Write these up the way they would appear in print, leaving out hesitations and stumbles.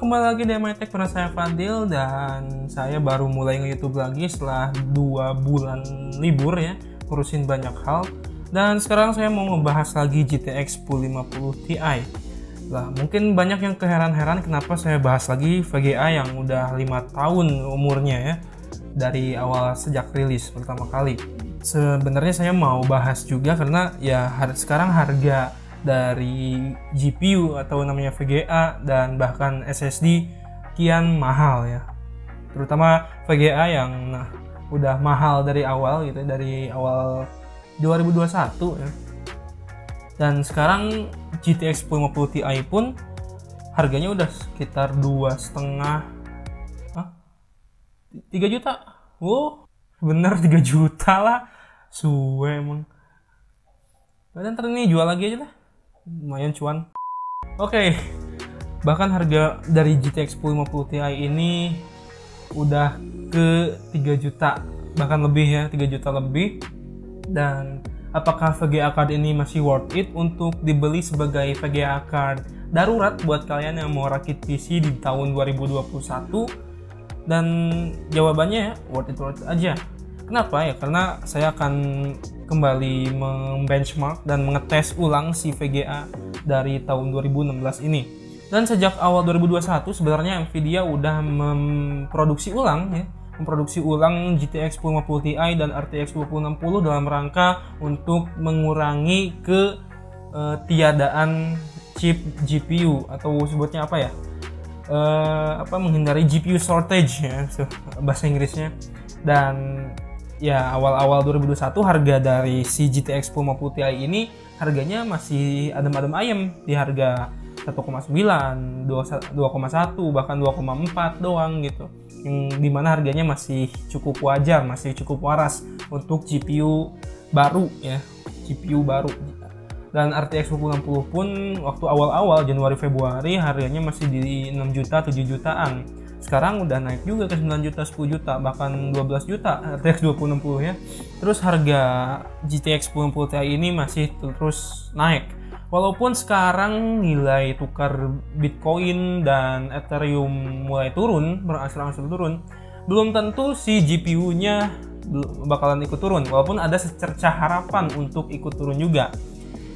kembali lagi di MyTech bersama saya Fadil, dan saya baru mulai nge-YouTube lagi setelah 2 bulan libur ya, ngurusin banyak hal. Dan sekarang saya mau ngebahas lagi GTX 1050 Ti. Lah, mungkin banyak yang keheran-heran kenapa saya bahas lagi VGA yang udah 5 tahun umurnya ya, dari awal sejak rilis pertama kali. Sebenarnya saya mau bahas juga karena ya sekarang harga dari GPU atau namanya VGA dan bahkan SSD kian mahal ya, terutama VGA yang udah mahal dari awal gitu, dari awal 2021 ya. Dan sekarang GTX 1050 Ti pun harganya udah sekitar 3 juta. Wow, bener 3 juta lah, suwe emang. Dan ntar ini jual lagi aja lah, lumayan cuan. Oke, bahkan harga dari GTX 1050 Ti ini udah ke 3 juta, bahkan lebih ya, 3 juta lebih. Dan apakah VGA card ini masih worth it untuk dibeli sebagai VGA card darurat buat kalian yang mau rakit PC di tahun 2021? Dan jawabannya ya, worth it aja. Kenapa ya? Karena saya akan kembali membenchmark dan mengetes ulang si VGA dari tahun 2016 ini. Dan sejak awal 2021 sebenarnya Nvidia udah memproduksi ulang GTX 1050 Ti dan RTX 2060 dalam rangka untuk mengurangi ketiadaan chip GPU, atau sebutnya apa ya? Menghindari GPU shortage ya, bahasa Inggrisnya. Dan ya awal-awal 2021 harga dari si GTX 1050 Ti ini harganya masih adem-adem ayem di harga 1,9, 2,1, bahkan 2,4 doang gitu. Yang dimana harganya masih cukup wajar, masih cukup waras untuk GPU baru ya, GPU baru. Dan RTX 2060 pun waktu awal-awal Januari Februari harganya masih di 6 juta, 7 jutaan. Sekarang udah naik juga ke 9 juta, 10 juta, bahkan 12 juta RTX 2060 ya. Terus harga GTX 1050 Ti ini masih terus naik. Walaupun sekarang nilai tukar Bitcoin dan Ethereum mulai turun, berangsur-angsur turun, belum tentu si GPU-nya bakalan ikut turun. Walaupun ada secercah harapan untuk ikut turun juga.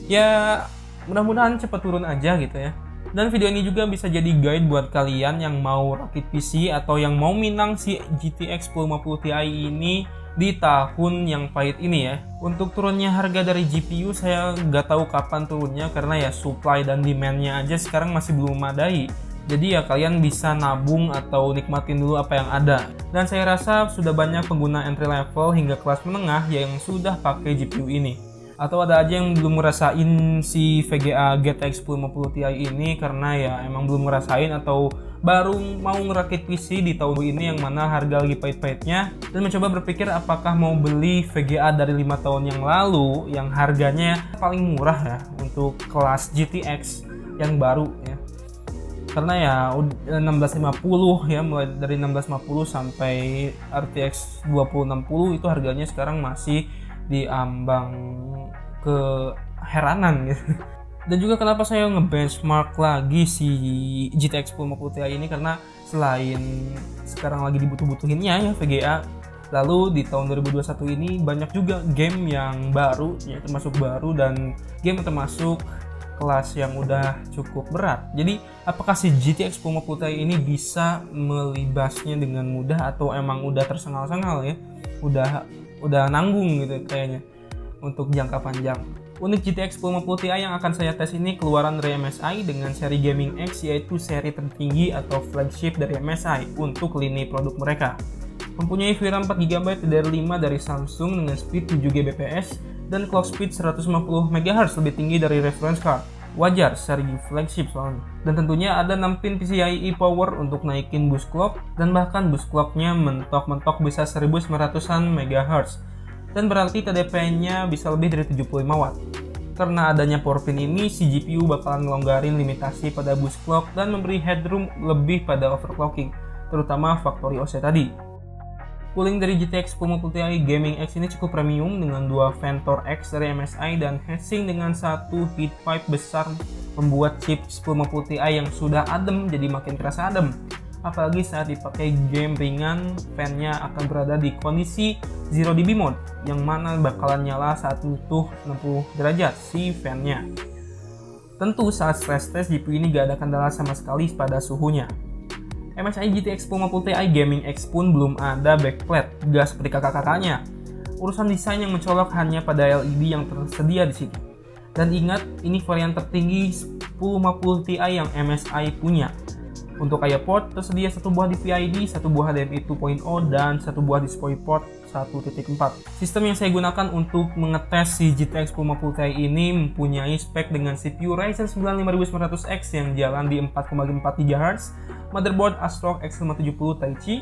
Ya, mudah-mudahan cepat turun aja gitu ya. Dan video ini juga bisa jadi guide buat kalian yang mau rakit PC atau yang mau minang si GTX 1050 Ti ini di tahun yang pahit ini ya. Untuk turunnya harga dari GPU saya nggak tahu kapan turunnya, karena ya supply dan demand-nya aja sekarang masih belum memadai. Jadi ya kalian bisa nabung atau nikmatin dulu apa yang ada. Dan saya rasa sudah banyak pengguna entry level hingga kelas menengah yang sudah pakai GPU ini. Atau ada aja yang belum ngerasain si VGA GTX 1050 Ti ini karena ya emang belum ngerasain atau baru mau ngerakit PC di tahun ini yang mana harga lagi pahit-pahitnya, dan mencoba berpikir apakah mau beli VGA dari 5 tahun yang lalu yang harganya paling murah ya untuk kelas GTX yang baru ya. Karena ya 1650 ya, mulai dari 1650 sampai RTX 2060 itu harganya sekarang masih diambang keheranan gitu. Dan juga kenapa saya ngebenchmark lagi si GTX 1050 Ti ini, karena selain sekarang lagi dibutuh-butuhinnya ya VGA, lalu di tahun 2021 ini banyak juga game yang baru ya, termasuk baru, dan game termasuk kelas yang udah cukup berat. Jadi apakah si GTX 1050 Ti ini bisa melibasnya dengan mudah atau emang udah tersengal-sengal ya, udah nanggung gitu kayaknya untuk jangka panjang. Unit GTX 1050 Ti yang akan saya tes ini keluaran dari MSI dengan seri Gaming X, yaitu seri tertinggi atau flagship dari MSI untuk lini produk mereka. Mempunyai VRAM 4GB DDR5 dari Samsung dengan speed 7Gbps dan clock speed 150 MHz lebih tinggi dari reference card. Wajar, seri flagship soalnya. Dan tentunya ada 6 pin PCIe power untuk naikin boost clock, dan bahkan boost clocknya mentok-mentok bisa 1900-an MHz. Dan berarti TDP-nya bisa lebih dari 75 watt. Karena adanya power pin ini, si GPU bakalan ngelonggarin limitasi pada boost clock dan memberi headroom lebih pada overclocking, terutama factory OC tadi. Cooling dari GTX 1050 Ti Gaming X ini cukup premium dengan dua Ventor X dari MSI dan heatsink dengan satu heat pipe besar membuat chip 1050 Ti yang sudah adem jadi makin terasa adem. Apalagi saat dipakai game ringan, fan-nya akan berada di kondisi 0 dB mode yang mana bakalan nyala saat menyentuh 60 derajat si fan-nya. Tentu saat stress test GPU ini gak ada kendala sama sekali pada suhunya. MSI GTX 1050 Ti Gaming X pun belum ada backplate, gak seperti kakak-kakaknya. Urusan desain yang mencolok hanya pada LED yang tersedia di sini. Dan ingat, ini varian tertinggi 1050 Ti yang MSI punya. Untuk IO port tersedia satu buah DVI-D, satu buah HDMI 2.0 dan satu buah DisplayPort 1.4. Sistem yang saya gunakan untuk mengetes si GTX 1050 Ti ini mempunyai spek dengan CPU Ryzen 9 5900X yang jalan di 4,4 GHz, motherboard ASRock X570 Ti-Chi,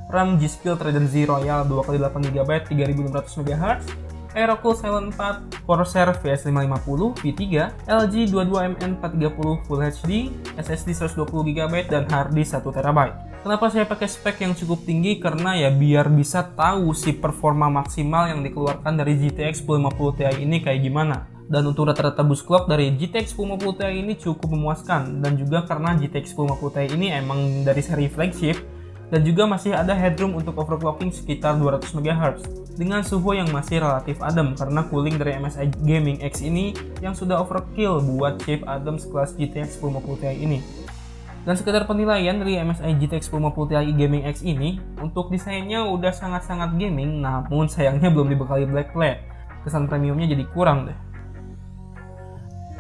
RAM G-Skill Trident Z Royal 2x8GB 3600 MHz, Aerocool Silent 4, Corsair VS550 V3, LG 22MN430 Full HD, SSD 120GB dan harddisk 1TB. Kenapa saya pakai spek yang cukup tinggi? Karena ya biar bisa tahu si performa maksimal yang dikeluarkan dari GTX 1050 Ti ini kayak gimana. Dan untuk rata-rata boost clock dari GTX 1050 Ti ini cukup memuaskan, dan juga karena GTX 1050 Ti ini emang dari seri flagship dan juga masih ada headroom untuk overclocking sekitar 200 MHz dengan suhu yang masih relatif adem karena cooling dari MSI Gaming X ini yang sudah overkill buat chip adem sekelas GTX 1050 Ti ini. Dan sekedar penilaian dari MSI GTX 1050 Ti Gaming X ini, untuk desainnya udah sangat-sangat gaming, namun sayangnya belum dibekali backplate. Kesan premiumnya jadi kurang deh.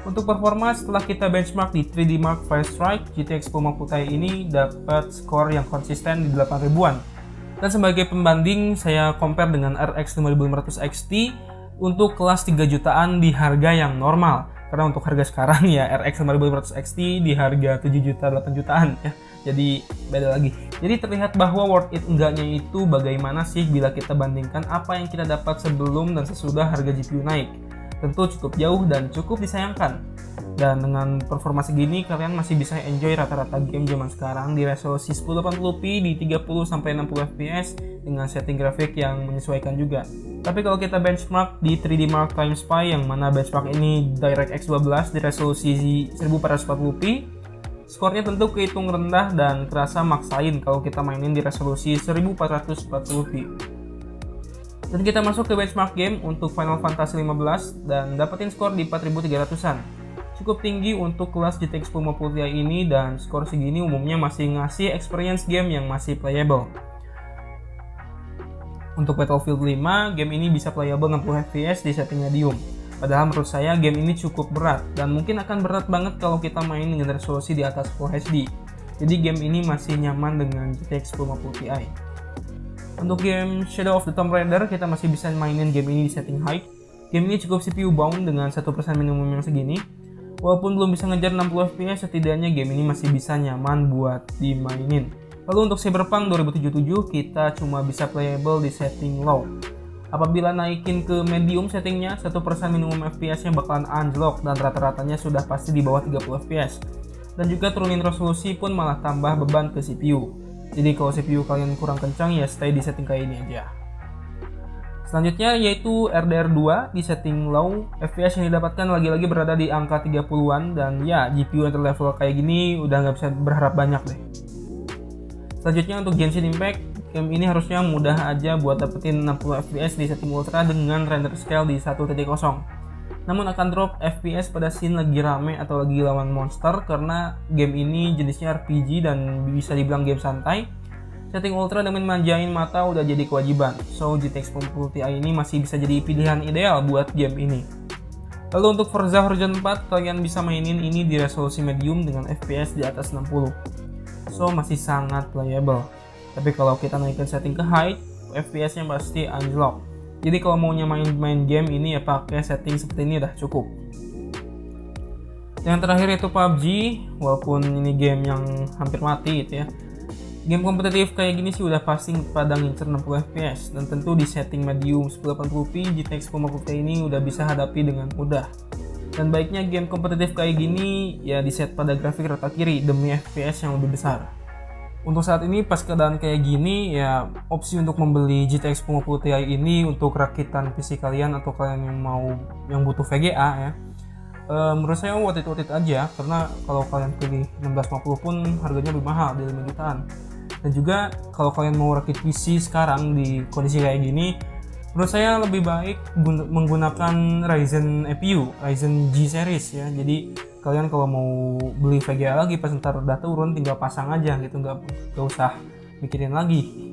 Untuk performa, setelah kita benchmark di 3D Mark Firestrike, GTX 1050 Ti ini dapat skor yang konsisten di 8000-an. Dan sebagai pembanding, saya compare dengan RX 5500 XT untuk kelas 3 jutaan di harga yang normal. Karena untuk harga sekarang ya RX 5500 XT di harga 7 juta 8 jutaan ya. Jadi beda lagi. Jadi terlihat bahwa worth it enggaknya itu bagaimana sih bila kita bandingkan apa yang kita dapat sebelum dan sesudah harga GPU naik. Tentu cukup jauh dan cukup disayangkan. Dan dengan performa segini kalian masih bisa enjoy rata-rata game zaman sekarang di resolusi 1080p di 30-60 fps dengan setting grafik yang menyesuaikan juga. Tapi kalau kita benchmark di 3D Mark Time Spy yang mana benchmark ini DirectX 12 di resolusi 1440p, skornya tentu kehitung rendah dan terasa maksain kalau kita mainin di resolusi 1440p. Dan kita masuk ke benchmark game untuk Final Fantasy 15 dan dapetin skor di 4300-an. Cukup tinggi untuk kelas GTX 1050 Ti ini dan skor segini umumnya masih ngasih experience game yang masih playable. Untuk Battlefield 5, game ini bisa playable 60 fps di setting medium. Padahal menurut saya game ini cukup berat dan mungkin akan berat banget kalau kita main dengan resolusi di atas Full HD. Jadi game ini masih nyaman dengan GTX 1050 Ti. Untuk game Shadow of the Tomb Raider, kita masih bisa mainin game ini di setting high. Game ini cukup CPU bound dengan 1% minimum yang segini. Walaupun belum bisa ngejar 60 fps, setidaknya game ini masih bisa nyaman buat dimainin. Lalu untuk Cyberpunk 2077, kita cuma bisa playable di setting low. Apabila naikin ke medium settingnya, 1% minimum fps-nya bakalan unlock dan rata-ratanya sudah pasti di bawah 30 fps. Dan juga turunin resolusi pun malah tambah beban ke CPU. Jadi kalau CPU kalian kurang kencang ya stay di setting kayak ini aja. Selanjutnya yaitu RDR2 di setting low. FPS yang didapatkan lagi-lagi berada di angka 30-an dan ya GPU entry level kayak gini udah nggak bisa berharap banyak deh. Selanjutnya untuk Genshin Impact, game ini harusnya mudah aja buat dapetin 60 fps di setting ultra dengan render scale di 1.0. Namun akan drop FPS pada scene lagi rame atau lagi lawan monster karena game ini jenisnya RPG dan bisa dibilang game santai. Setting ultra dengan manjain mata udah jadi kewajiban, so GTX 1050 Ti ini masih bisa jadi pilihan ideal buat game ini. Lalu untuk Forza Horizon 4, kalian bisa mainin ini di resolusi medium dengan FPS di atas 60. So masih sangat playable. Tapi kalau kita naikin setting ke high, FPS-nya pasti unlock. Jadi kalau maunya main game ini ya pakai setting seperti ini udah cukup. Yang terakhir itu PUBG, walaupun ini game yang hampir mati gitu ya. Game kompetitif kayak gini sih udah pasti pada ngincer 60 fps dan tentu di setting medium 1080p GTX 1050 Ti ini udah bisa hadapi dengan mudah. Dan baiknya game kompetitif kayak gini ya di set pada grafik rata kiri demi FPS yang lebih besar. Untuk saat ini pas keadaan kayak gini ya, opsi untuk membeli GTX 1050 Ti ini untuk rakitan PC kalian atau kalian yang butuh VGA ya, menurut saya worth it aja, karena kalau kalian pilih 1650 pun harganya lebih mahal di 5 jutaan. Dan juga kalau kalian mau rakit PC sekarang di kondisi kayak gini, menurut saya lebih baik menggunakan Ryzen APU, Ryzen G series ya. Jadi kalian kalau mau beli VGA lagi pas ntar udah turun tinggal pasang aja gitu, nggak usah mikirin lagi.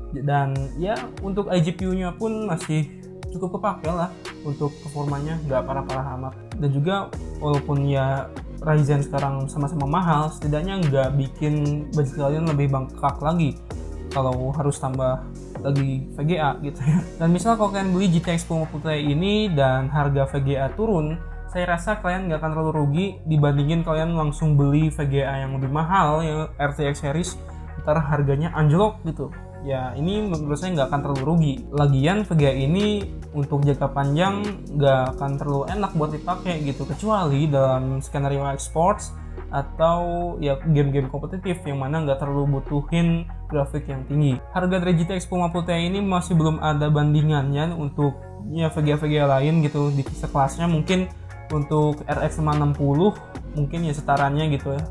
Dan ya untuk iGPU-nya pun masih cukup kepake lah untuk performanya, nggak parah-parah amat. Dan juga walaupun ya Ryzen sekarang sama-sama mahal, setidaknya nggak bikin budget kalian lebih bengkak lagi kalau harus tambah lagi VGA gitu ya. Dan misal kalau kalian beli GTX 1050 Ti ini dan harga VGA turun, saya rasa kalian nggak akan terlalu rugi dibandingin kalian langsung beli VGA yang lebih mahal ya, RTX series, ntar harganya anjlok gitu ya. Ini menurut saya nggak akan terlalu rugi. Lagian VGA ini untuk jangka panjang nggak akan terlalu enak buat dipakai gitu, kecuali dalam skenario esports atau ya game-game kompetitif yang mana nggak terlalu butuhin grafik yang tinggi. Harga dari GTX 1050 Ti ini masih belum ada bandingannya untuk ya VGA lain gitu di sekelasnya. Mungkin untuk RX 560 mungkin ya setarannya gitu ya,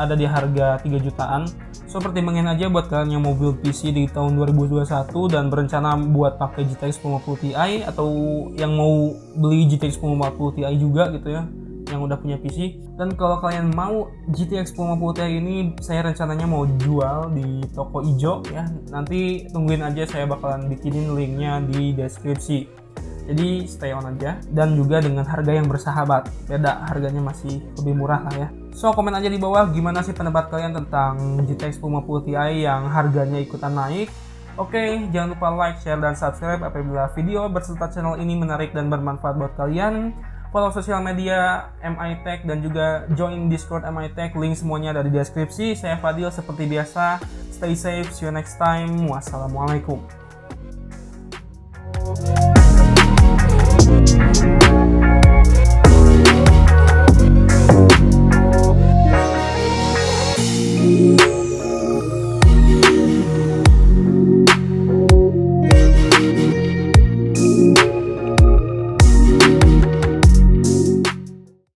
ada di harga 3 jutaan. So pertimbangin aja buat kalian yang mau build PC di tahun 2021 dan berencana buat pakai GTX 1050 Ti, atau yang mau beli GTX 1050 Ti juga gitu ya, yang udah punya PC. Dan kalau kalian mau GTX 1050 Ti ini, saya rencananya mau jual di toko ijo ya. Nanti tungguin aja, saya bakalan bikinin linknya di deskripsi. Jadi stay on aja, dan juga dengan harga yang bersahabat. Beda, harganya masih lebih murah lah ya. So komen aja di bawah gimana sih pendapat kalian tentang GTX 1050 Ti yang harganya ikutan naik. Oke, jangan lupa like, share, dan subscribe apabila video berserta channel ini menarik dan bermanfaat buat kalian. Follow sosial media MI Tech dan juga join Discord MI Tech, link semuanya ada di deskripsi. Saya Fadil seperti biasa, stay safe, see you next time. Wassalamualaikum.